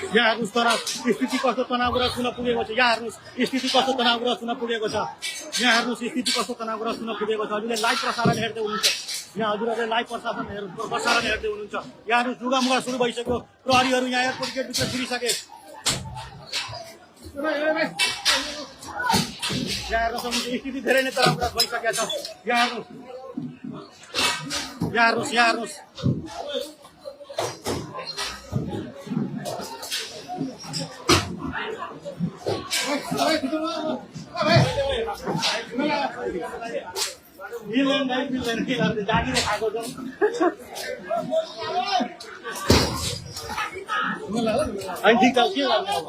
यहाँ हेर्नुहोस् तर स्थिति कस्तो तनावग्रस्त हुन पुगेको छ। यहाँ हेर्नुहोस् स्थिति कस्तो तनावग्रस्त हुन पुगेको छ। यहाँ हेर्नुहोस् स्थिति कस्तो तनावग्रस्त हुन पुगेको छ। हजुरले लाइभ प्रसारण हेर्दै हुनुहुन्छ। यहाँ हजुरहरूले लाइभ प्रसारण हेर्दै हुनुहुन्छ। यहाँ हेर्नुहोस् ढुङ्गामुगा सुरु भइसक्यो। प्रहरीहरू यहाँ एयरपोर्ट गेटभित्र छिरिसके। यहाँ हेर्न सक्नुहुन्छ स्थिति धेरै नै तनावग्रस्त भइसकेको छ। यहाँ हेर्नुहोस् यहाँ हेर्नुहोस् यहाँ हेर्नुहोस् जागिरे खाएको छ। अनि ठिक छ के गर्ने अब।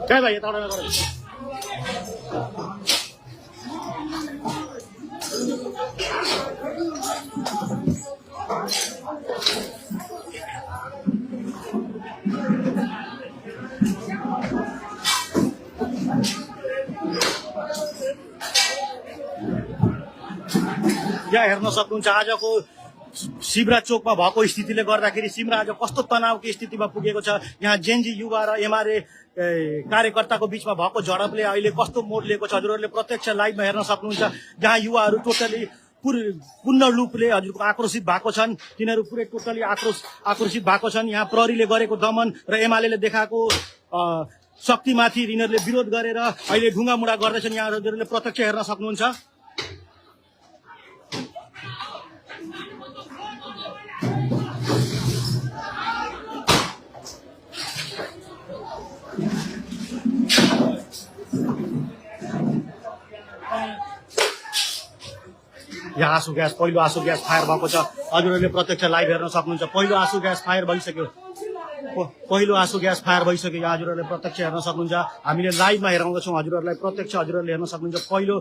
क्या भाई यताबाट गरे यहाँ हेर्न सक्नुहुन्छ आजको शिवराज चोकमा भएको स्थितिले गर्दाखेरि सिमरा आज कस्तो तनावको स्थितिमा पुगेको छ। यहाँ जेनजी युवा र एमआरए कार्यकर्ताको बीचमा भएको झडपले अहिले कस्तो मोड लिएको छ हजुरहरूले प्रत्यक्ष लाइभमा हेर्न सक्नुहुन्छ। जहाँ युवाहरू टोटली पूर्ण रूपले हजुरको आक्रोशित भएको छन्। तिनीहरू पुरै टोटली आक्रोशित भएको छन्। यहाँ प्रहरीले गरेको दमन र एमाले देखाएको शक्तिमाथि यिनीहरूले विरोध गरेर अहिले ढुङ्गामुढा गर्दैछन्। यहाँ हजुरहरूले प्रत्यक्ष हेर्न सक्नुहुन्छ। यहाँ आँसु ग्यास पहिलो आँसु ग्यास फायर भएको छ। हजुरहरूले प्रत्यक्ष लाइभ हेर्न सक्नुहुन्छ। पहिलो आँसु ग्यास फायर भइसक्यो। पहिलो आँसु ग्यास फायर भइसक्यो। यहाँ हजुरहरूले प्रत्यक्ष हेर्न सक्नुहुन्छ। हामीले लाइभमा हेराउँदैछौँ हजुरहरूलाई प्रत्यक्ष हजुरहरूले हेर्न सक्नुहुन्छ। पहिलो